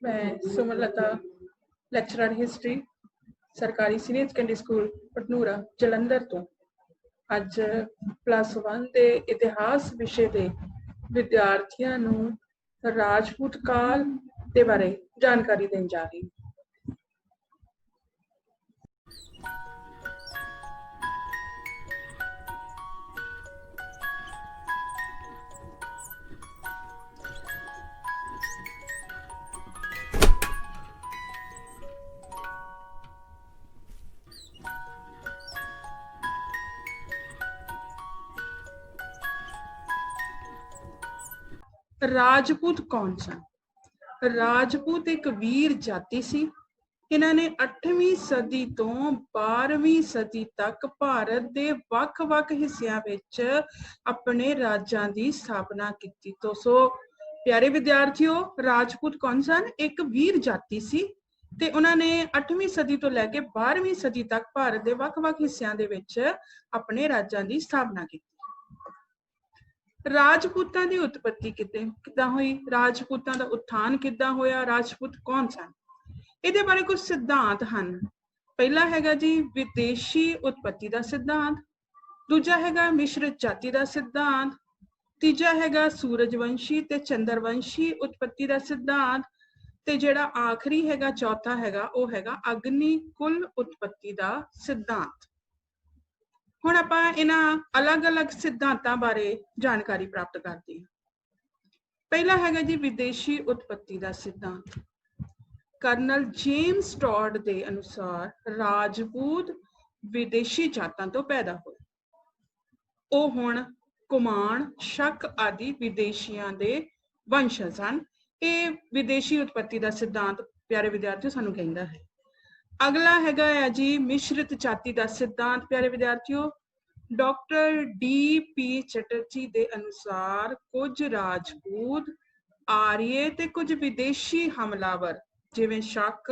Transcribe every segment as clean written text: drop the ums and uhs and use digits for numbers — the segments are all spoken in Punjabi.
मैं सुमनलता ਲੈਕਚਰਰ ਹਿਸਟਰੀ ਸਰਕਾਰੀ senior secondary school Patnura Jalandhar ਤੋਂ ਅੱਜ +1 ਦੇ ਇਤਿਹਾਸ ਵਿਸ਼ੇ ਦੇ ਵਿਦਿਆਰਥੀਆਂ ਨੂੰ ਰਾਜਪੂਤ ਕਾਲ ਦੇ ਬਾਰੇ ਜਾਣਕਾਰੀ ਦੇਣ ਜਾ ਰਹੀ ਹਾਂ। राजपूत कौन सन? राजपूत एक वीर जाति सी। इन्होंने 8वीं सदी तो 12वीं सदी तक भारत के ਵੱਖ-ਵੱਖ ਹਿੱਸਿਆਂ ਵਿੱਚ अपने राज्यां की स्थापना की। तो सो प्यारे विद्यार्थियों, राजपूत कौन सन? एक वीर जाति सी ते उन्होंने 8वीं सदी तो लैके 12वीं सदी तक भारत के ਵੱਖ-ਵੱਖ ਹਿੱਸਿਆਂ ਦੇ ਵਿੱਚ अपने राज्यां की स्थापना की। राजपूतां दी उत्पत्ति किद्दां हुई? राजपूतां दा उत्थान किद्दां होया? राजपूत कौन सन? इहदे बारे कुछ सिद्धांत हन। पहला हैगा जी विदेशी उत्पत्ति दा सिद्धांत, दूजा हैगा मिश्रित जाति दा सिद्धांत, तीजा हैगा सूरजवंशी ते चंद्रवंशी उत्पत्ति दा सिद्धांत ते जिहड़ा आखिरी हैगा चौथा हैगा वो हैगा अग्निकुल उत्पत्ति दा सिद्धांत। हुण आपां इन्हां अलग अलग सिद्धांतां बारे जानकारी प्राप्त करते हैं। पहला हैगा जी विदेशी उत्पत्ति का सिद्धांत। कर्नल जेम्स टॉड के अनुसार राजपूत विदेशी जातां तो पैदा होए। वो हुण कुमान, शक आदि विदेशियां दे वंशज हैं। ये विदेशी उत्पत्ति का सिद्धांत प्यारे विद्यार्थियों सानू कहंदा है। अगला हैगा है जी मिश्रित जाति का सिद्धांत। प्यारे विद्यार्थियों, डॉक्टर डी.पी. चटर्जी के अनुसार कुछ राजपूत, आर्य ते कुछ विदेशी हमलावर जिवें शक,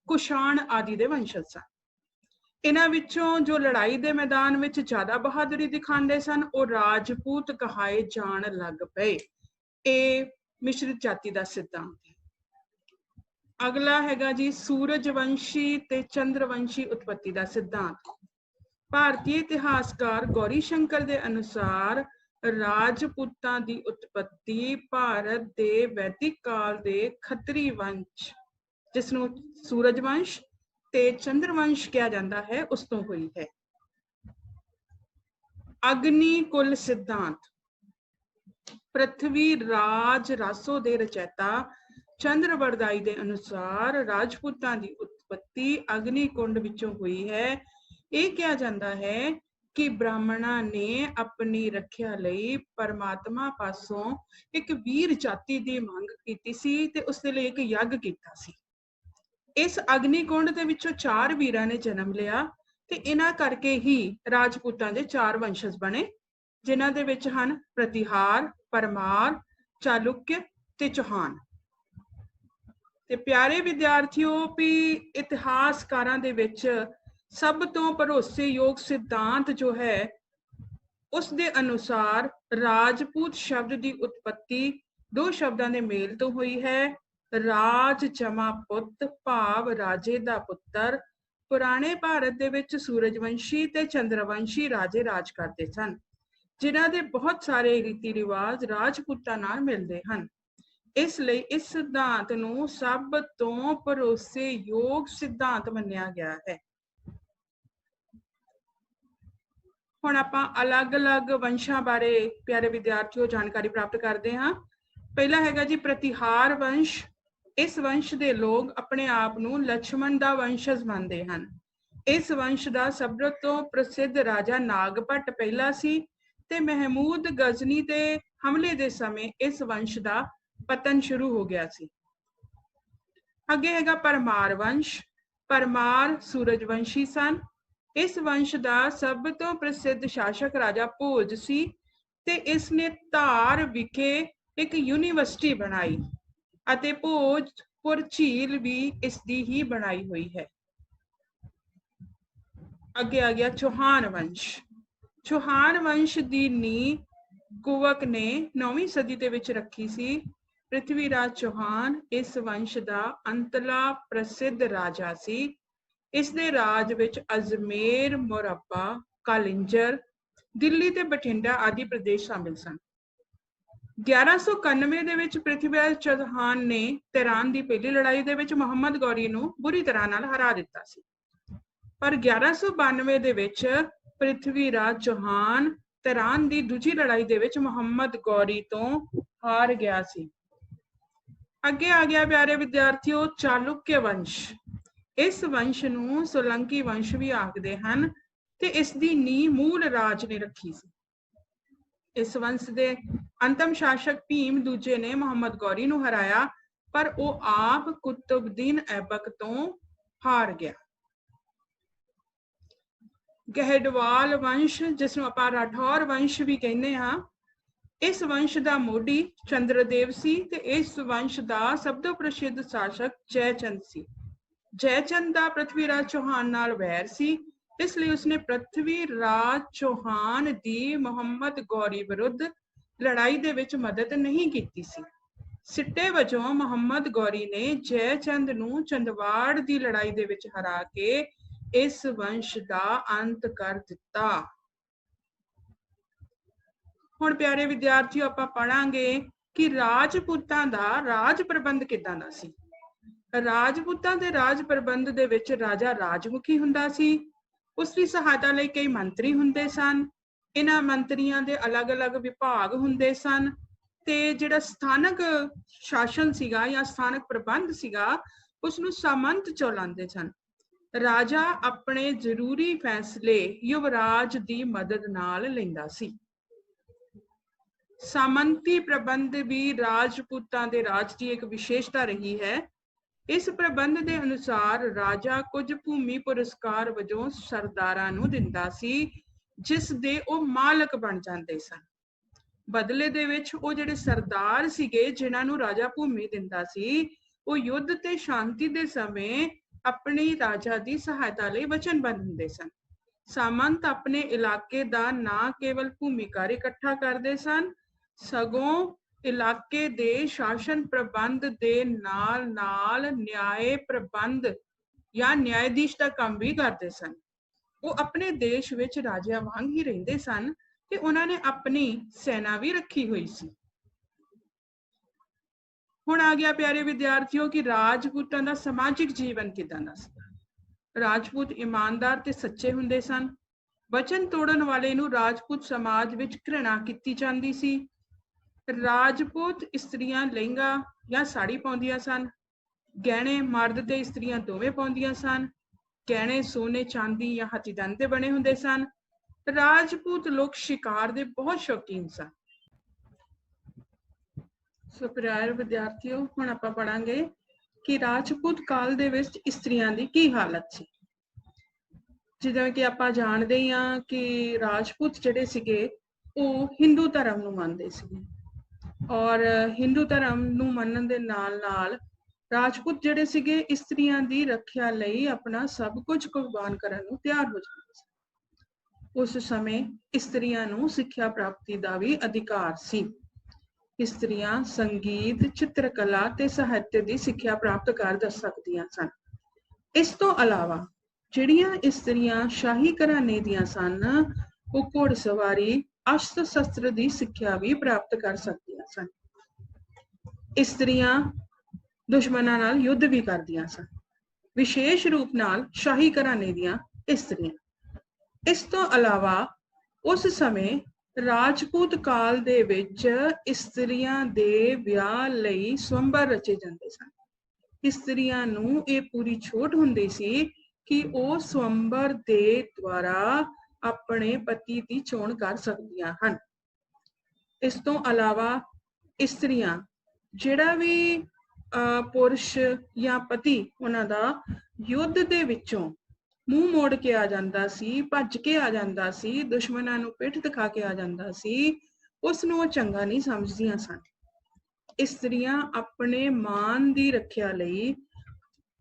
कुषाण आदि दे वंशज सन। इन्हां विचों जो लड़ाई के मैदान में ज्यादा बहादुरी दिखाते सन वो राजपूत कहाए जान लग पे। ये मिश्रित जाति का सिद्धांत है। अगला हैगा जी सूरजवंशी ते चंद्रवंशी उत्पत्ति का सिद्धांत। भारतीय इतिहासकार गौरी शंकर के अनुसार राजपूतां की उत्पत्ति भारत के वैदिक काल के खत्री वंश जिसनों सूरजवंश ते चंद्रवंश कहा जाता है उस तो हुई है। अग्निकुल सिद्धांत। पृथ्वी राज रासो के रचयिता चंद्रवरदाई के अनुसार राजपूतां की उत्पत्ति अग्निकुंड विचों हुई है। ये कहा जाता है कि ब्राह्मणों ने अपनी रखिया लई परमात्मा पासों एक वीर जाति की मांग की सी ते उसके लिए एक यज्ञ किया सी। इस अग्निकुंड के विचों 4 वीरां ने जन्म लिया ते इन्हां करके ही राजपूतां दे 4 वंशज बने, जिन्हां दे विच हन प्रतिहार, परमार, चालुक्य ते चौहान। ते प्यारे विद्यार्थियों भी इतिहासकारां दे विच सब तो भरोसेयोग सिद्धांत जो है उस दे अनुसार राजपूत शब्द की उत्पत्ति 2 शब्दों के मेल तो हुई है। राज जमा पुत भाव राजे दा पुत्र। पुराने भारत दे विच सूरजवंशी ते चंद्रवंशी राजे राज करते सन, जिन्हां दे बहुत सारे रीति रिवाज राजपूतां नाल मिलते हैं। इसलिए इस सिद्धांत नूं सब तो भरोसेयोग सिद्धांत मन्निया गया है। हुण आपां अलग अलग वंशां बारे प्यारे विद्यार्थियों जानकारी प्राप्त करते हैं। पहला हैगा जी प्रतिहार वंश। इस वंश के लोग अपने आप नूं लक्ष्मण दा वंशज मानते हैं। इस वंश का सब तो प्रसिद्ध राजा नागभट्ट पहला सी ते महमूद गजनी के हमले के समय इस वंश का पतन शुरू हो गया सी। अगे हैगा परमार वंश। परमार सूरजवंशी सन। इस वंश का सब तो प्रसिद्ध शासक राजा भोज सी ते इसने धार विखे एक यूनिवर्सिटी बनाई अते भोजपुर झील भी इसकी ही बनाई हुई है। अगे आ गया चौहान वंश। चौहान वंश की नींह ਕੁਵਕ ਨੇ 9ਵੀਂ ਸਦੀ ਦੇ ਵਿੱਚ ਰੱਖੀ ਸੀ। ਪ੍ਰਿਥਵੀ ਰਾਜ ਚੌਹਾਨ ਇਸ ਵੰਸ਼ ਦਾ ਅੰਤਲਾ ਪ੍ਰਸਿੱਧ ਰਾਜਾ ਸੀ। ਇਸ ਦੇ ਰਾਜ ਵਿੱਚ ਅਜਮੇਰ, ਮੁਰੱਬਾ, ਕਾਲਿੰਜਰ, ਦਿੱਲੀ ਤੇ ਬਠਿੰਡਾ ਆਦि ਪ੍ਰਦੇਸ਼ ਸ਼ਾਮਿਲ ਸਨ। 1191 ਦੇ ਵਿੱਚ ਪ੍ਰਿਥਵੀ ਰਾਜ ਚੌਹਾਨ ਨੇ ਤੇਰਾਨ ਦੀ ਪਹਿਲੀ ਲੜਾਈ ਦੇ ਵਿੱਚ ਮੁਹੰਮਦ ਗੌਰੀ ਨੂੰ ਬੁਰੀ ਤਰ੍ਹਾਂ ਨਾਲ ਹਰਾ ਦਿੱਤਾ ਸੀ। ਪਰ 1192 ਦੇ ਵਿੱਚ ਪ੍ਰਿਥਵੀ ਰਾਜ ਚੌਹਾਨ ਤੇਰਾਨ ਦੀ ਦੂਜੀ ਲੜਾਈ ਦੇ ਵਿੱਚ ਮੁਹੰਮਦ ਗੌਰੀ ਤੋਂ ਹਾਰ ਗਿਆ ਸੀ। ਅੱਗੇ ਆ ਗਿਆ ਪਿਆਰੇ ਵਿਦਿਆਰਥੀਓ, ਚਾਲੁਕਿਆ ਵੰਸ਼। ਇਸ ਵੰਸ਼ ਨੂੰ ਸੋਲੰਕੀ ਵੰਸ਼ ਵੀ ਆਖਦੇ ਹਨ ਤੇ ਇਸ ਦੀ ਨੀਂਹ ਮੂਲ ਰਾਜ ਨੇ ਰੱਖੀ ਸੀ। ਇਸ ਵੰਸ਼ ਦੇ ਅੰਤਮ ਸ਼ਾਸਕ ਭੀਮ ਦੂਜੇ ਨੇ ਮੁਹੰਮਦ ਗੌਰੀ ਨੂੰ ਹਰਾਇਆ, ਪਰ ਉਹ ਆਪ ਕੁਤਬਦੀਨ ਐਬਕ ਤੋਂ ਹਾਰ ਗਿਆ। ਗਹਿਡਵਾਲ ਵੰਸ਼, ਜਿਸ ਨੂੰ ਆਪਾਂ ਰਾਠੌਰ ਵੰਸ਼ ਵੀ ਕਹਿੰਦੇ ਹਾਂ, ਇਸ ਵੰਸ਼ ਦਾ ਮੋਢੀ ਚੰਦਰਦੇਵ ਸੀ ਤੇ ਇਸ ਵੰਸ਼ ਦਾ ਸਭ ਤੋਂ ਪ੍ਰਸਿੱਧ ਸ਼ਾਸਕ ਜੈਚੰਦ ਸੀ। ਜੈਚੰਦ ਦਾ ਪ੍ਰਿਥਵੀ ਰਾਜ ਚੌਹਾਨ ਨਾਲ ਵੈਰ ਸੀ, ਇਸ ਲਈ ਉਸਨੇ ਪ੍ਰਿਥਵੀ ਰਾਜ ਚੌਹਾਨ ਦੀ ਮੁਹੰਮਦ ਗੌਰੀ ਵਿਰੁੱਧ ਲੜਾਈ ਦੇ ਵਿੱਚ ਮਦਦ ਨਹੀਂ ਕੀਤੀ ਸੀ। ਸਿੱਟੇ ਵਜੋਂ ਮੁਹੰਮਦ ਗੌਰੀ ਨੇ ਜੈਚੰਦ ਨੂੰ ਚੰਦਵਾੜ ਦੀ ਲੜਾਈ ਦੇ ਵਿੱਚ ਹਰਾ ਕੇ ਇਸ ਵੰਸ਼ ਦਾ ਅੰਤ ਕਰ ਦਿੱਤਾ। ਹੁਣ ਪਿਆਰੇ ਵਿਦਿਆਰਥੀਓ, ਆਪਾਂ ਪੜਾਂਗੇ ਕਿ ਰਾਜਪੂਤਾਂ ਦਾ ਰਾਜ ਪ੍ਰਬੰਧ ਕਿੱਦਾਂ ਦਾ ਸੀ। ਰਾਜਪੂਤਾਂ ਦੇ ਰਾਜ ਪ੍ਰਬੰਧ ਦੇ ਵਿੱਚ ਰਾਜਾ ਰਾਜਮੁਖੀ ਹੁੰਦਾ ਸੀ। ਉਸ ਦੀ ਸਹਾਇਤਾ ਲਈ ਕਈ ਮੰਤਰੀ ਹੁੰਦੇ ਸਨ। ਇਹਨਾਂ ਮੰਤਰੀਆਂ ਦੇ ਅਲੱਗ-ਅਲੱਗ ਵਿਭਾਗ ਹੁੰਦੇ ਸਨ ਤੇ ਜਿਹੜਾ ਸਥਾਨਕ ਸ਼ਾਸਨ ਸੀਗਾ ਜਾਂ ਸਥਾਨਕ ਪ੍ਰਬੰਧ ਸੀਗਾ, ਉਸਨੂੰ ਸਾਮੰਤ ਚਲਾਉਂਦੇ ਸਨ। ਰਾਜਾ ਆਪਣੇ ਜ਼ਰੂਰੀ ਫੈਸਲੇ ਯੁਵਰਾਜ ਦੀ ਮਦਦ ਨਾਲ ਲੈਂਦਾ ਸੀ। ਸਾਮੰਤੀ ਪ੍ਰਬੰਧ ਵੀ ਰਾਜਪੂਤਾਂ ਦੇ ਰਾਜ ਦੀ ਇੱਕ ਵਿਸ਼ੇਸ਼ਤਾ ਰਹੀ ਹੈ। ਇਸ ਪ੍ਰਬੰਧ ਦੇ ਅਨੁਸਾਰ ਰਾਜਾ ਕੁਝ ਭੂਮੀ ਪੁਰਸਕਾਰ ਵਜੋਂ ਸਰਦਾਰਾਂ ਨੂੰ ਦਿੰਦਾ ਸੀ, ਜਿਸ ਦੇ ਉਹ ਮਾਲਕ ਬਣ ਜਾਂਦੇ ਸਨ। ਬਦਲੇ ਦੇ ਵਿੱਚ ਉਹ ਜਿਹੜੇ ਸਰਦਾਰ ਸੀਗੇ, ਜਿਨ੍ਹਾਂ ਨੂੰ ਰਾਜਾ ਭੂਮੀ ਦਿੰਦਾ ਸੀ, ਉਹ ਯੁੱਧ ਤੇ ਸ਼ਾਂਤੀ ਦੇ ਸਮੇਂ ਆਪਣੀ ਰਾਜਾ ਦੀ ਸਹਾਇਤਾ ਲਈ ਵਚਨਬੱਧ ਹੁੰਦੇ ਸਨ। ਸਾਮੰਤ ਆਪਣੇ ਇਲਾਕੇ ਦਾ ਨਾ ਕੇਵਲ ਭੂਮੀਕਾਰ ਇਕੱਠਾ ਕਰਦੇ ਸਨ, ਸਗੋਂ ਇਲਾਕੇ ਦੇ ਸ਼ਾਸਨ ਪ੍ਰਬੰਧ ਦੇ ਨਾਲ ਨਿਆਏ ਪ੍ਰਬੰਧ ਜਾਂ ਨਿਆਇਧੀਸ਼ ਦਾ ਕੰਮ ਵੀ ਕਰਦੇ ਸਨ। ਉਹ ਆਪਣੇ ਦੇਸ਼ ਵਿੱਚ ਰਾਜਿਆਂ ਵਾਂਗ ਹੀ ਰਹਿੰਦੇ ਸਨ ਤੇ ਉਹਨਾਂ ਨੇ ਆਪਣੀ ਸੈਨਾ ਵੀ ਰੱਖੀ ਹੋਈ ਸੀ। ਹੁਣ ਆ ਗਿਆ ਪਿਆਰੇ ਵਿਦਿਆਰਥੀਓ ਕਿ ਰਾਜਪੂਤਾਂ ਦਾ ਸਮਾਜਿਕ ਜੀਵਨ ਕਿਦਾਂ ਦਾ ਸੀ। ਰਾਜਪੂਤ ਇਮਾਨਦਾਰ ਤੇ ਸੱਚੇ ਹੁੰਦੇ ਸਨ। ਵਚਨ ਤੋੜਨ ਵਾਲੇ ਨੂੰ ਰਾਜਪੂਤ ਸਮਾਜ ਵਿੱਚ ਘ੍ਰਿਣਾ ਕੀਤੀ ਜਾਂਦੀ ਸੀ। ਰਾਜਪੂਤ ਇਸਤਰੀਆਂ ਲਹਿੰਗਾ ਜਾਂ ਸਾੜੀ ਪਾਉਂਦੀਆਂ ਸਨ। ਗਹਿਣੇ ਮਰਦ ਤੇ ਇਸਤਰੀਆਂ ਦੋਵੇਂ ਪਾਉਂਦੀਆਂ ਸਨ। ਗਹਿਣੇ ਸੋਨੇ, ਚਾਂਦੀ ਜਾਂ ਹਾਥੀਦੰਦ ਦੇ ਬਣੇ ਹੁੰਦੇ ਸਨ। ਰਾਜਪੂਤ ਲੋਕ ਸ਼ਿਕਾਰ ਦੇ ਬਹੁਤ ਸ਼ੌਕੀਨ ਸਨ। ਸੋ ਪਿਆਰੇ ਵਿਦਿਆਰਥੀਓ, ਹੁਣ ਆਪਾਂ ਪੜਾਂਗੇ ਕਿ ਰਾਜਪੂਤ ਕਾਲ ਦੇ ਵਿੱਚ ਇਸਤਰੀਆਂ ਦੀ ਕੀ ਹਾਲਤ ਸੀ। ਜਿਵੇਂ ਕਿ ਆਪਾਂ ਜਾਣਦੇ ਹੀ ਹਾਂ ਕਿ ਰਾਜਪੂਤ ਜਿਹੜੇ ਸੀਗੇ ਉਹ ਹਿੰਦੂ ਧਰਮ ਨੂੰ ਮੰਨਦੇ ਸੀਗੇ, ਔਰ ਹਿੰਦੂ ਧਰਮ ਨੂੰ ਮੰਨਣ ਦੇ ਨਾਲ ਰਾਜਪੂਤ ਜਿਹੜੇ ਸੀਗੇ ਇਸਤਰੀਆਂ ਦੀ ਰੱਖਿਆ ਲਈ ਆਪਣਾ ਸਭ ਕੁਝ ਕੁਰਬਾਨ ਕਰਨ ਨੂੰ ਤਿਆਰ ਹੋ ਜਾਂਦੇ ਸੀ। ਉਸ ਸਮੇਂ ਇਸਤਰੀਆਂ ਨੂੰ ਸਿੱਖਿਆ ਪ੍ਰਾਪਤੀ ਦਾ ਵੀ ਅਧਿਕਾਰ ਸੀ। ਇਸਤਰੀਆਂ ਸੰਗੀਤ, ਚਿੱਤਰਕਲਾ ਤੇ ਸਾਹਿਤ ਦੀ ਸਿੱਖਿਆ ਪ੍ਰਾਪਤ ਕਰ ਸਕਦੀਆਂ ਸਨ। ਇਸ ਤੋਂ ਇਲਾਵਾ ਜਿਹੜੀਆਂ ਇਸਤਰੀਆਂ ਸ਼ਾਹੀ ਘਰਾਣੇ ਦੀਆਂ ਸਨ, ਉਹ ਘੋੜਸਵਾਰੀ, ਅਸਤਰ ਸ਼ਸਤਰ ਦੀ ਸਿੱਖਿਆ ਵੀ ਪ੍ਰਾਪਤ ਕਰ ਸਕਦੀਆਂ ਸਨ। ਇਸਤਰੀਆਂ ਦੁਸ਼ਮਣਾਂ ਨਾਲ ਯੁੱਧ ਵੀ ਕਰਦੀਆਂ ਸਨ, ਵਿਸ਼ੇਸ਼ ਰੂਪ ਨਾਲ ਸ਼ਾਹੀ ਘਰਾਣੇ ਦੀਆਂ ਇਸਤਰੀਆਂ। ਇਸ ਤੋਂ ਇਲਾਵਾ ਉਸ ਸਮੇਂ ਰਾਜਪੂਤ ਕਾਲ ਦੇ ਵਿੱਚ ਇਸਤਰੀਆਂ ਦੇ ਵਿਆਹ ਲਈ ਸਵੰਬਰ ਰਚੇ ਜਾਂਦੇ ਸਨ। ਇਸਤਰੀਆਂ ਨੂੰ ਇਹ ਪੂਰੀ ਛੋਟ ਹੁੰਦੀ ਸੀ ਕਿ ਉਹ ਸਵੰਬਰ ਦੇ ਦੁਆਰਾ ਆਪਣੇ ਪਤੀ ਦੀ ਚੋਣ ਕਰ ਸਕਦੀਆਂ ਹਨ। ਇਸ ਤੋਂ ਇਲਾਵਾ ਇਸਤਰੀਆਂ ਜਿਹੜਾ ਵੀ ਪੁਰਸ਼ ਜਾਂ ਪਤੀ ਉਹਨਾਂ ਦਾ ਯੁੱਧ ਦੇ ਵਿੱਚੋਂ ਮੂੰਹ ਮੋੜ ਕੇ ਆ ਜਾਂਦਾ ਸੀ, ਭੱਜ ਕੇ ਆ ਜਾਂਦਾ ਸੀ, ਦੁਸ਼ਮਣਾਂ ਨੂੰ ਪਿੱਠ ਦਿਖਾ ਕੇ ਆ ਜਾਂਦਾ ਸੀ, ਉਸ ਨੂੰ ਉਹ ਚੰਗਾ ਨਹੀਂ ਸਮਝਦੀਆਂ ਸਨ। ਇਸਤਰੀਆਂ ਆਪਣੇ ਮਾਨ ਦੀ ਰੱਖਿਆ ਲਈ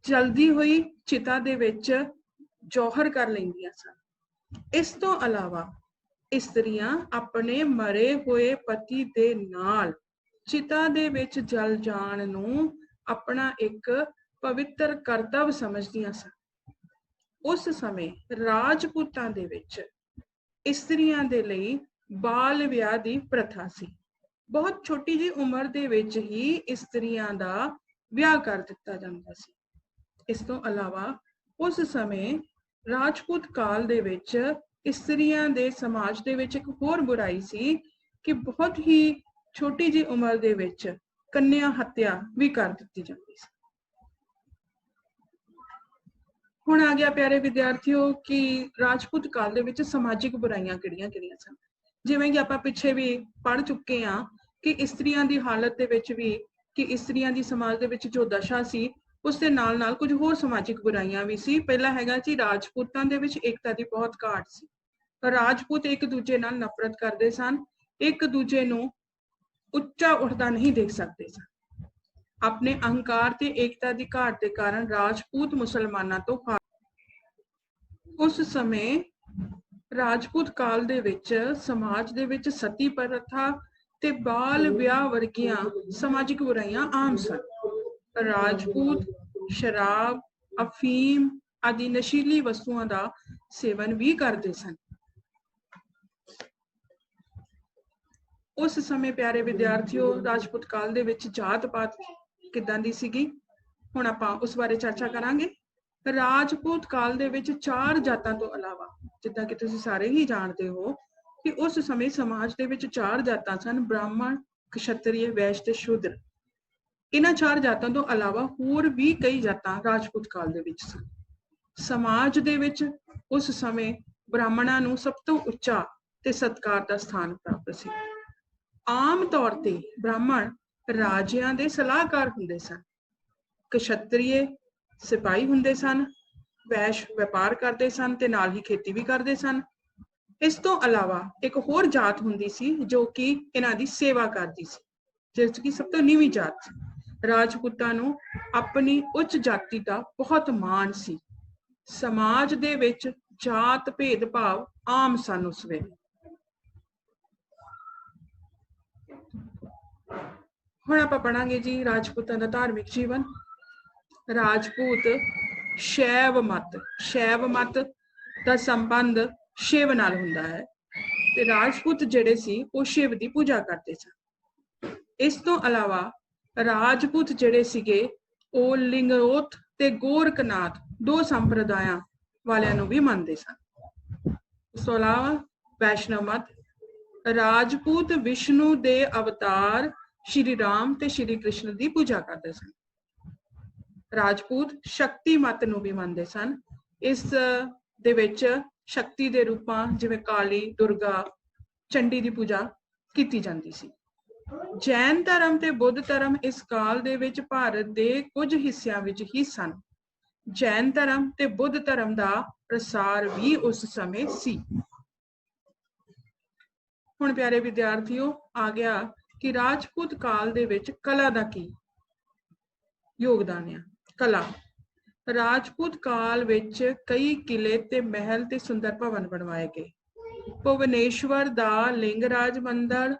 ਜਲਦੀ ਹੋਈ ਚਿਤਾ ਦੇ ਵਿੱਚ ਜੌਹਰ ਕਰ ਲੈਂਦੀਆਂ ਸਨ। ਇਸ ਤੋਂ ਇਲਾਵਾ ਇਸਤਰੀਆਂ ਆਪਣੇ ਮਰੇ ਹੋਏ ਪਤੀ ਦੇ ਨਾਲ ਚਿਤਾ ਦੇ ਵਿੱਚ ਜਲ ਜਾਣ ਨੂੰ ਆਪਣਾ ਇੱਕ ਪਵਿੱਤਰ ਕਰਤੱਵ ਸਮਝਦੀਆਂ ਸਨ। ਉਸ ਸਮੇਂ ਰਾਜਪੂਤਾਂ ਦੇ ਵਿੱਚ ਇਸਤਰੀਆਂ ਦੇ ਲਈ ਬਾਲ ਵਿਆਹ ਦੀ ਪ੍ਰਥਾ ਸੀ। ਬਹੁਤ ਛੋਟੀ ਜਿਹੀ ਉਮਰ ਦੇ ਵਿੱਚ ਹੀ ਇਸਤਰੀਆਂ ਦਾ ਵਿਆਹ ਕਰ ਦਿੱਤਾ ਜਾਂਦਾ ਸੀ। ਇਸ ਤੋਂ ਇਲਾਵਾ ਉਸ ਸਮੇਂ ਰਾਜਪੂਤ ਕਾਲ ਦੇ ਵਿੱਚ ਇਸਤਰੀਆਂ ਦੇ ਸਮਾਜ ਦੇ ਵਿੱਚ ਇੱਕ ਹੋਰ ਬੁਰਾਈ ਸੀ ਕਿ ਬਹੁਤ ਹੀ ਛੋਟੀ ਜਿਹੀ ਉਮਰ ਦੇ ਵਿੱਚ ਕੰਨਿਆ ਹੱਤਿਆ ਵੀ ਕਰ ਦਿੱਤੀ ਜਾਂਦੀ ਸੀ। ਹੁਣ ਆ ਗਿਆ ਪਿਆਰੇ ਵਿਦਿਆਰਥੀਓ ਕਿ ਰਾਜਪੂਤ ਕਾਲ ਦੇ ਵਿੱਚ ਸਮਾਜਿਕ ਬੁਰਾਈਆਂ ਕਿਹੜੀਆਂ-ਕਿਹੜੀਆਂ ਸਨ। ਜਿਵੇਂ ਕਿ ਆਪਾਂ ਪਿੱਛੇ ਵੀ ਪੜ੍ਹ ਚੁੱਕੇ ਹਾਂ ਕਿ ਇਸਤਰੀਆਂ ਦੀ ਹਾਲਤ ਦੇ ਵਿੱਚ ਵੀ ਕਿ ਇਸਤਰੀਆਂ ਦੀ ਸਮਾਜ ਦੇ ਵਿੱਚ ਜੋ ਦਸ਼ਾ ਸੀ ਉਸ ਦੇ ਨਾਲ-ਨਾਲ ਕੁਝ ਹੋਰ ਸਮਾਜਿਕ ਬੁਰਾਈਆਂ ਵੀ ਸੀ। ਪਹਿਲਾ ਹੈਗਾ ਜੀ ਰਾਜਪੂਤਾਂ ਦੇ ਵਿੱਚ ਏਕਤਾ ਦੀ ਬਹੁਤ ਘਾਟ ਸੀ। ਰਾਜਪੂਤ ਇੱਕ ਦੂਜੇ ਨਾਲ ਨਫ਼ਰਤ ਕਰਦੇ ਸਨ, ਇੱਕ ਦੂਜੇ ਨੂੰ ਉੱਚਾ ਉੱਠਦਾ ਨਹੀਂ ਦੇਖ ਸਕਦੇ ਸਨ। ਆਪਣੇ ਅਹੰਕਾਰ ਤੇ ਏਕਤਾ ਦੀ ਘਾਟ ਦੇ ਕਾਰਨ ਰਾਜਪੂਤ ਮੁਸਲਮਾਨਾਂ ਤੋਂ ਉਸ ਸਮੇਂ ਰਾਜਪੂਤ ਕਾਲ ਦੇ ਵਿੱਚ ਸਮਾਜ ਦੇ ਵਿੱਚ ਸਤੀ ਪ੍ਰਥਾ ਤੇ ਬਾਲ ਵਿਆਹ ਵਰਗੀਆਂ ਸਮਾਜਿਕ ਬੁਰਾਈਆਂ ਆਮ ਸਨ। ਰਾਜਪੂਤ ਸ਼ਰਾਬ, ਅਫੀਮ ਆਦਿ ਨਸ਼ੀਲੀ ਵਸਤੂਆਂ ਦਾ ਸੇਵਨ ਵੀ ਕਰਦੇ ਸਨ। ਉਸ ਸਮੇਂ ਪਿਆਰੇ ਵਿਦਿਆਰਥੀਓ ਰਾਜਪੂਤ ਕਾਲ ਦੇ ਵਿੱਚ ਜਾਤ ਪਾਤ ਕਿੱਦਾਂ ਦੀ ਸੀਗੀ, ਹੁਣ ਆਪਾਂ ਉਸ ਬਾਰੇ ਚਰਚਾ ਕਰਾਂਗੇ। ਰਾਜਪੂਤ ਕਾਲ ਦੇ ਵਿੱਚ 4 ਜਾਤਾਂ ਤੋਂ ਇਲਾਵਾ, ਜਿੱਦਾਂ ਕਿ ਤੁਸੀਂ ਸਾਰੇ ਹੀ ਜਾਣਦੇ ਹੋ ਕਿ ਉਸ ਸਮੇਂ ਸਮਾਜ ਦੇ ਵਿੱਚ 4 ਜਾਤਾਂ ਸਨ, ਬ੍ਰਾਹਮਣ, ਕਸ਼ਤਰੀ, ਵੈਸ਼ ਤੇ ਸ਼ੂਦਰ। ਇਹਨਾਂ 4 ਜਾਤਾਂ ਤੋਂ ਇਲਾਵਾ ਹੋਰ ਵੀ ਕਈ ਜਾਤਾਂ ਰਾਜਪੂਤ ਕਾਲ ਦੇ ਵਿੱਚ ਸਨ। ਸਮਾਜ ਦੇ ਵਿੱਚ ਉਸ ਸਮੇਂ ਬ੍ਰਾਹਮਣਾਂ ਨੂੰ ਸਭ ਤੋਂ ਉੱਚਾ ਤੇ ਸਤਿਕਾਰ ਦਾ ਸਥਾਨ ਪ੍ਰਾਪਤ ਸੀ। ਆਮ ਤੌਰ ਤੇ ਬ੍ਰਾਹਮਣ ਰਾਜਿਆਂ ਦੇ ਸਲਾਹਕਾਰ ਹੁੰਦੇ ਸਨ, ਕਸ਼ਤਰੀਏ ਸਿਪਾਹੀ ਹੁੰਦੇ ਸਨ, ਵੈਸ਼ ਵਪਾਰ ਕਰਦੇ ਸਨ ਤੇ ਨਾਲ ਹੀ ਖੇਤੀ ਵੀ ਕਰਦੇ ਸਨ। ਇਸ ਤੋਂ ਇਲਾਵਾ ਇੱਕ ਹੋਰ ਜਾਤ ਹੁੰਦੀ ਸੀ ਜੋ ਕਿ ਇਹਨਾਂ ਦੀ ਸੇਵਾ ਕਰਦੀ ਸੀ, ਜਿਸ ਕਿ ਸਭ ਤੋਂ ਨੀਵੀਂ ਜਾਤ ਸੀ। ਰਾਜਪੂਤਾਂ ਨੂੰ ਆਪਣੀ ਉੱਚ ਜਾਤੀ ਦਾ ਬਹੁਤ ਮਾਣ ਸੀ। ਸਮਾਜ ਦੇ ਵਿੱਚ ਜਾਤ ਭੇਦਭਾਵ ਆਮ ਸਨ ਉਸ ਵੇਲੇ। ਹੁਣ ਆਪਾਂ ਪੜਾਂਗੇ ਜੀ ਰਾਜਪੂਤਾਂ ਦਾ ਧਾਰਮਿਕ ਜੀਵਨ। ਰਾਜਪੂਤ ਸ਼ੈਵ ਮਤ ਦਾ ਸੰਬੰਧ ਸ਼ਿਵ ਨਾਲ ਹੁੰਦਾ ਹੈ ਤੇ ਰਾਜਪੂਤ ਜਿਹੜੇ ਸੀ ਉਹ ਸ਼ਿਵ ਦੀ ਪੂਜਾ ਕਰਦੇ ਸਨ। ਇਸ ਤੋਂ ਇਲਾਵਾ ਰਾਜਪੂਤ ਜਿਹੜੇ ਸੀਗੇ ਉਹ ਲਿੰਗਰੋਥ ਤੇ ਗੋਰਖਨਾਥ 2 ਸੰਪਰਦਾਇਆਂ ਵਾਲਿਆਂ ਨੂੰ ਵੀ ਮੰਨਦੇ ਸਨ। ਇਸ ਤੋਂ ਇਲਾਵਾ ਵੈਸ਼ਨਵ ਮਤ, ਰਾਜਪੂਤ ਵਿਸ਼ਨੂੰ ਦੇ ਅਵਤਾਰ ਸ਼੍ਰੀ ਰਾਮ ਤੇ ਸ਼੍ਰੀ ਕ੍ਰਿਸ਼ਨ ਦੀ ਪੂਜਾ ਕਰਦੇ ਸਨ। ਰਾਜਪੂਤ ਸ਼ਕਤੀ ਮਤ ਨੂੰ ਵੀ ਮੰਨਦੇ ਸਨ। ਇਸ ਦੇ ਵਿੱਚ ਸ਼ਕਤੀ ਦੇ ਰੂਪਾਂ ਜਿਵੇਂ ਕਾਲੀ, ਦੁਰਗਾ, ਚੰਡੀ ਦੀ ਪੂਜਾ ਕੀਤੀ ਜਾਂਦੀ ਸੀ। ਜੈਨ ਧਰਮ ਤੇ ਬੁੱਧ ਧਰਮ ਇਸ ਕਾਲ ਦੇ ਵਿੱਚ ਭਾਰਤ ਦੇ ਕੁਝ ਹਿੱਸਿਆਂ ਵਿੱਚ ਹੀ ਸਨ। ਜੈਨ ਧਰਮ ਤੇ ਬੁੱਧ ਧਰਮ ਦਾ ਪ੍ਰਸਾਰ ਵੀ ਉਸ ਸਮੇਂ ਸੀ। ਹੁਣ ਪਿਆਰੇ ਵਿਦਿਆਰਥੀਓ ਆ ਗਿਆ ਕਿ ਰਾਜਪੂਤ ਕਾਲ ਦੇ ਵਿੱਚ ਕਲਾ ਦਾ ਕੀ ਯੋਗਦਾਨ ਹੈ। ਕਲਾ ਰਾਜਪੂਤ ਕਾਲ ਵਿੱਚ ਕਈ ਕਿਲੇ ਤੇ ਮਹਿਲ ਤੇ ਸੁੰਦਰ ਭਵਨ ਬਣਵਾਏ ਗਏ। ਭੁਵਨੇਸ਼ਵਰ ਦਾ ਲਿੰਗਰਾਜ ਮੰਦਿਰ,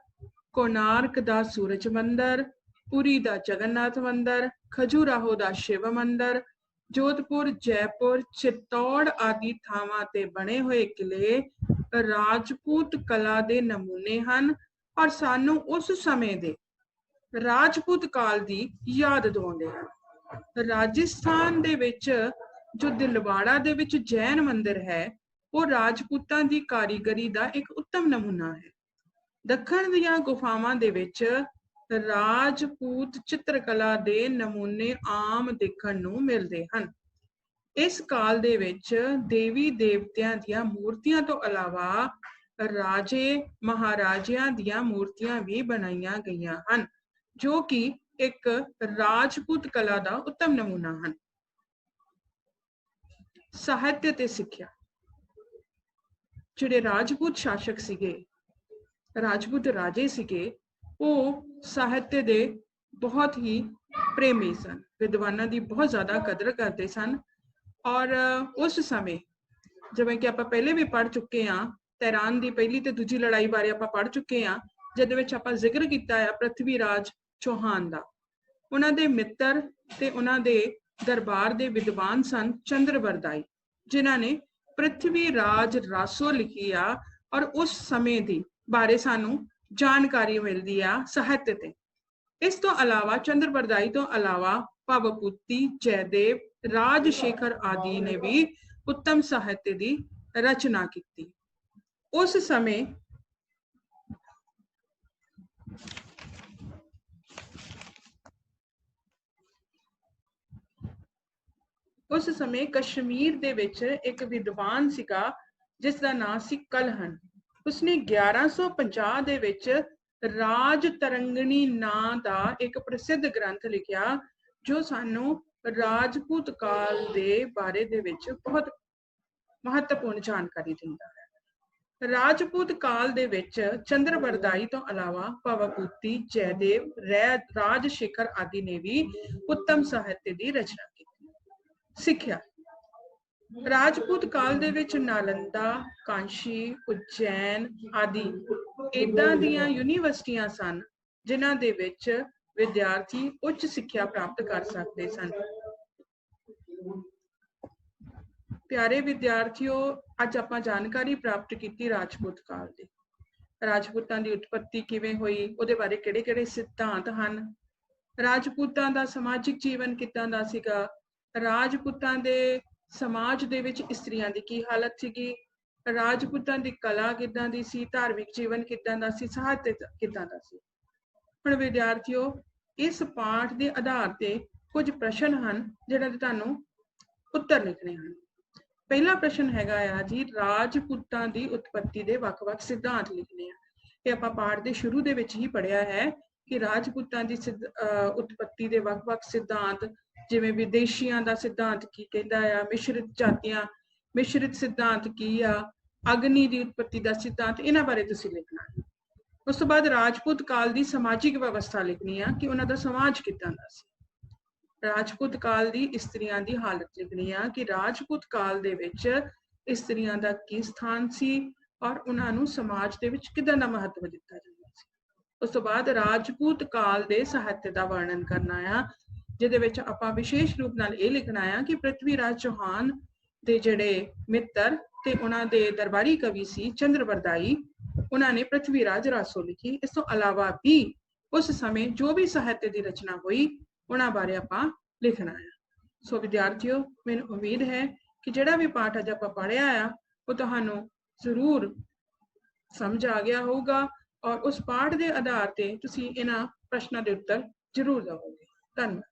ਕੋਨਾਰਕ ਦਾ ਸੂਰਜ ਮੰਦਿਰ, ਪੁਰੀ ਦਾ ਜਗਨਨਾਥ ਮੰਦਿਰ, ਖਜੂਰਾਹੋ ਦਾ ਸ਼ਿਵ ਮੰਦਿਰ, ਜੋਧਪੁਰ, ਜੈਪੁਰ, ਚਿਤੌੜ ਆਦਿ ਥਾਵਾਂ ਤੇ ਬਣੇ ਹੋਏ ਕਿਲੇ ਰਾਜਪੂਤ ਕਲਾ ਦੇ ਨਮੂਨੇ ਹਨ ਔਰ ਸਾਨੂੰ ਉਸ ਸਮੇਂ ਦੇ ਰਾਜਪੂਤ ਕਾਲ ਦੀ ਯਾਦ ਦਿਵਾਉਂਦੇ ਹਨ। ਰਾਜਸਥਾਨ ਦੇ ਵਿੱਚ ਜੋ ਦਿਲਵਾੜਾ ਦੇ ਵਿੱਚ ਜੈਨ ਮੰਦਿਰ ਹੈ ਉਹ ਰਾਜਪੂਤਾਂ ਦੀ ਕਾਰੀਗਰੀ ਦਾ ਇੱਕ ਉੱਤਮ ਨਮੂਨਾ ਹੈ। ਦੱਖਣ ਦੀਆਂ ਗੁਫਾਵਾਂ ਦੇ ਵਿੱਚ ਰਾਜਪੂਤ ਚਿੱਤਰਕਲਾ ਦੇ ਨਮੂਨੇ ਆਮ ਦੇਖਣ ਨੂੰ ਮਿਲਦੇ ਹਨ। ਇਸ ਕਾਲ ਦੇ ਵਿੱਚ ਦੇਵੀ ਦੇਵਤਿਆਂ ਦੀਆਂ ਮੂਰਤੀਆਂ ਤੋਂ ਇਲਾਵਾ ਰਾਜੇ ਮਹਾਰਾਜਿਆਂ ਦੀਆਂ ਮੂਰਤੀਆਂ ਵੀ ਬਣਾਈਆਂ ਗਈਆਂ ਹਨ ਜੋ ਕਿ ਇੱਕ ਰਾਜਪੂਤ ਕਲਾ ਦਾ ਉੱਤਮ ਨਮੂਨਾ ਹਨ। ਸਾਹਿਤ ਤੇ ਸਿੱਖਿਆ, ਜਿਹੜੇ ਰਾਜਪੂਤ ਸ਼ਾਸਕ ਸੀਗੇ, ਰਾਜਪੂਤ ਰਾਜੇ ਸੀਗੇ, ਉਹ ਸਾਹਿਤ ਦੇ ਬਹੁਤ ਹੀ ਪ੍ਰੇਮੀ ਸਨ, ਵਿਦਵਾਨਾਂ ਦੀ ਬਹੁਤ ਜ਼ਿਆਦਾ ਕਦਰ ਕਰਦੇ ਸਨ। ਔਰ ਉਸ ਸਮੇਂ ਜਿਵੇਂ ਕਿ ਆਪਾਂ ਪਹਿਲੇ ਵੀ ਪੜ੍ਹ ਚੁੱਕੇ ਹਾਂ ਤਹਿਰਾਨ ਦੀ ਪਹਿਲੀ ਤੇ ਦੂਜੀ ਲੜਾਈ ਬਾਰੇ ਆਪਾਂ ਪੜ੍ਹ ਚੁੱਕੇ ਹਾਂ, ਜਿਹਦੇ ਵਿੱਚ ਆਪਾਂ ਜ਼ਿਕਰ ਕੀਤਾ ਹੈ ਪ੍ਰਿਥਵੀ ਰਾਜ ਚੌਹਾਨ ਦਾ। ਉਹਨਾਂ ਦੇ ਮਿੱਤਰ ਤੇ ਉਹਨਾਂ ਦੇ ਦਰਬਾਰ ਦੇ ਵਿਦਵਾਨ ਸਨ ਚੰਦਰਬਰਦਾਈ, ਜਿਨ੍ਹਾਂ ਨੇ ਪ੍ਰਿਥਵੀ ਰਾਜ ਰਾਸੋ ਲਿਖੀ ਆ, ਔਰ ਉਸ ਸਮੇਂ ਦੀ ਬਾਰੇ ਸਾਨੂੰ ਜਾਣਕਾਰੀ ਮਿਲਦੀ ਆ ਸਾਹਿਤ ਤੇ। ਇਸ ਤੋਂ ਇਲਾਵਾ ਚੰਦਰਬਰਦਾਈ ਤੋਂ ਇਲਾਵਾ ਭਵਭੂਤੀ, ਜੈਦੇਵ, ਰਾਜਸ਼ੇਖਰ ਆਦਿ ਨੇ ਵੀ ਉੱਤਮ ਸਾਹਿਤ ਦੀ ਰਚਨਾ ਕੀਤੀ। ਉਸ ਸਮੇਂ ਕਸ਼ਮੀਰ ਦੇ ਵਿੱਚ ਇੱਕ ਵਿਦਵਾਨ ਸੀਗਾ ਜਿਸ ਦਾ ਨਾਮ ਸੀ ਕਲਹਨ। ਉਸਨੇ 1150 ਦੇ ਵਿੱਚ ਰਾਜ ਤਰੰਗਣੀ ਨਾਂ ਦਾ ਇੱਕ ਪ੍ਰਸਿੱਧ ਗ੍ਰੰਥ ਲਿਖਿਆ, ਜੋ ਸਾਨੂੰ ਰਾਜਪੂਤ ਕਾਲ ਦੇ ਬਾਰੇ ਦੇ ਵਿੱਚ ਬਹੁਤ ਮਹੱਤਵਪੂਰਨ ਜਾਣਕਾਰੀ ਦਿੰਦਾ ਹੈ। ਰਾਜਪੂਤ ਕਾਲ ਦੇ ਵਿੱਚ ਚੰਦਰਬਰਦਾਈ ਤੋਂ ਇਲਾਵਾ ਭਵਭੂਤੀ, ਜੈਦੇਵ, ਰਾਜਸ਼ੇਖਰ ਆਦਿ ਨੇ ਵੀ ਉੱਤਮ ਸਾਹਿਤ ਦੀ ਰਚਨਾ ਕੀਤੀ। ਸਿੱਖਿਆ। ਰਾਜਪੂਤ ਕਾਲ ਦੇ ਵਿੱਚ ਨਾਲੰਦਾ, ਕਾਂਸ਼ੀ, ਉਜੈਨ ਆਦਿ ਏਦਾਂ ਦੀਆਂ ਯੂਨੀਵਰਸਿਟੀਆਂ ਸਨ ਜਿਨ੍ਹਾਂ ਦੇ ਵਿੱਚ ਵਿਦਿਆਰਥੀ ਉੱਚ ਸਿੱਖਿਆ ਪ੍ਰਾਪਤ ਕਰ ਸਕਦੇ ਸਨ। ਪਿਆਰੇ ਵਿਦਿਆਰਥੀਓ, ਅੱਜ ਆਪਾਂ ਜਾਣਕਾਰੀ ਪ੍ਰਾਪਤ ਕੀਤੀ ਰਾਜਪੂਤ ਕਾਲ ਦੀ। ਰਾਜਪੂਤਾਂ ਦੀ ਉਤਪਤੀ ਕਿਵੇਂ ਹੋਈ, ਉਹਦੇ ਬਾਰੇ ਕਿਹੜੇ-ਕਿਹੜੇ ਸਿਧਾਂਤ ਹਨ, ਰਾਜਪੂਤਾਂ ਦਾ ਸਮਾਜਿਕ ਜੀਵਨ ਕਿੱਦਾਂ ਦਾ ਸੀਗਾ, ਰਾਜਪੂਤਾਂ ਦੇ ਸਮਾਜ ਦੇ ਵਿੱਚ ਇਸਤਰੀਆਂ ਦੀ ਕੀ ਹਾਲਤ ਸੀਗੀ, ਰਾਜਪੂਤਾਂ ਦੀ ਕਲਾ ਕਿੱਦਾਂ ਦੀ ਸੀ, ਧਾਰਮਿਕ ਜੀਵਨ ਕਿੱਦਾਂ ਦਾ ਸੀ, ਸਾਹਿਤ ਕਿੱਦਾਂ ਦਾ ਸੀ। ਹੁਣ ਵਿਦਿਆਰਥੀਓ, ਇਸ ਪਾਠ ਦੇ ਆਧਾਰ ਤੇ ਕੁਝ ਪ੍ਰਸ਼ਨ ਹਨ ਜਿਹਨਾਂ ਦੇ ਤੁਹਾਨੂੰ ਉੱਤਰ ਲਿਖਣੇ ਹਨ। ਪਹਿਲਾ ਪ੍ਰਸ਼ਨ ਹੈਗਾ ਆ ਜੀ, ਰਾਜਪੂਤਾਂ ਦੀ ਉਤਪਤੀ ਦੇ ਵੱਖ-ਵੱਖ ਸਿਧਾਂਤ ਲਿਖਣੇ ਆ। ਇਹ ਆਪਾਂ ਪਾਠ ਦੇ ਸ਼ੁਰੂ ਦੇ ਵਿੱਚ ਹੀ ਪੜ੍ਹਿਆ ਹੈ ਕਿ ਰਾਜਪੂਤਾਂ ਦੀ ਉਤਪਤੀ ਦੇ ਵੱਖ-ਵੱਖ ਸਿਧਾਂਤ, ਜਿਵੇਂ ਵਿਦੇਸ਼ੀਆਂ ਦਾ ਸਿਧਾਂਤ ਕੀ ਕਹਿੰਦਾ ਆ, ਮਿਸ਼ਰਿਤ ਜਾਤੀਆਂ, ਮਿਸ਼ਰਿਤ ਸਿਧਾਂਤ ਕੀ ਆ, ਅਗਨੀ ਦੀ ਉਤਪਤੀ ਦਾ ਸਿਧਾਂਤ, ਇਹਨਾਂ ਬਾਰੇ ਤੁਸੀਂ ਲਿਖਣਾ ਹੈ। ਉਸ ਤੋਂ ਬਾਅਦ ਰਾਜਪੂਤ ਕਾਲ ਦੀ ਸਮਾਜਿਕ ਵਿਵਸਥਾ ਲਿਖਣੀ ਆ ਕਿ ਉਹਨਾਂ ਦਾ ਸਮਾਜ ਕਿੱਦਾਂ ਦਾ ਸੀ। ਰਾਜਪੂਤ ਕਾਲ ਦੀ ਇਸਤਰੀਆਂ ਦੀ ਹਾਲਤ ਲਿਖਣੀ ਆ ਕਿ ਰਾਜਪੂਤ ਕਾਲ ਦੇ ਵਿੱਚ ਇਸਤਰੀਆਂ ਦਾ ਕੀ ਸਥਾਨ ਸੀ ਔਰ ਉਹਨਾਂ ਨੂੰ ਸਮਾਜ ਦੇ ਵਿੱਚ ਕਿੱਦਾਂ ਦਾ ਮਹੱਤਵ ਦਿੱਤਾ ਜਾਂਦਾ ਸੀ। ਉਸ ਤੋਂ ਬਾਅਦ ਰਾਜਪੂਤ ਕਾਲ ਦੇ ਸਾਹਿਤ ਦਾ ਵਰਣਨ ਕਰਨਾ ਆ, ਜਿਹਦੇ ਵਿੱਚ ਆਪਾਂ ਵਿਸ਼ੇਸ਼ ਰੂਪ ਨਾਲ ਇਹ ਲਿਖਣਾ ਆ ਕਿ ਪ੍ਰਿਥਵੀ ਰਾਜ ਚੌਹਾਨ ਦੇ ਜਿਹੜੇ ਮਿੱਤਰ ਤੇ ਉਹਨਾਂ ਦੇ ਦਰਬਾਰੀ ਕਵੀ ਸੀ ਚੰਦਰਬਰਦਾਈ, ਉਹਨਾਂ ਨੇ ਪ੍ਰਿਥਵੀ ਰਾਜ ਰਾਸੋ ਲਿਖੀ। ਇਸ ਤੋਂ ਇਲਾਵਾ ਵੀ ਉਸ ਸਮੇਂ ਜੋ ਵੀ ਸਾਹਿਤ ਦੀ ਰਚਨਾ ਹੋਈ ਉਹਨਾਂ ਬਾਰੇ ਆਪਾਂ ਲਿਖਣਾ ਹੈ। ਸੋ ਵਿਦਿਆਰਥੀਓ, ਮੈਨੂੰ ਉਮੀਦ ਹੈ ਕਿ ਜਿਹੜਾ ਵੀ ਪਾਠ ਅੱਜ ਆਪਾਂ ਪੜ੍ਹਿਆ ਆ ਉਹ ਤੁਹਾਨੂੰ ਜ਼ਰੂਰ ਸਮਝ ਆ ਗਿਆ ਹੋਊਗਾ ਔਰ ਉਸ ਪਾਠ ਦੇ ਆਧਾਰ ਤੇ ਤੁਸੀਂ ਇਹਨਾਂ ਪ੍ਰਸ਼ਨਾਂ ਦੇ ਉੱਤਰ ਜ਼ਰੂਰ ਦੇਵੋਗੇ। ਧੰਨਵਾਦ।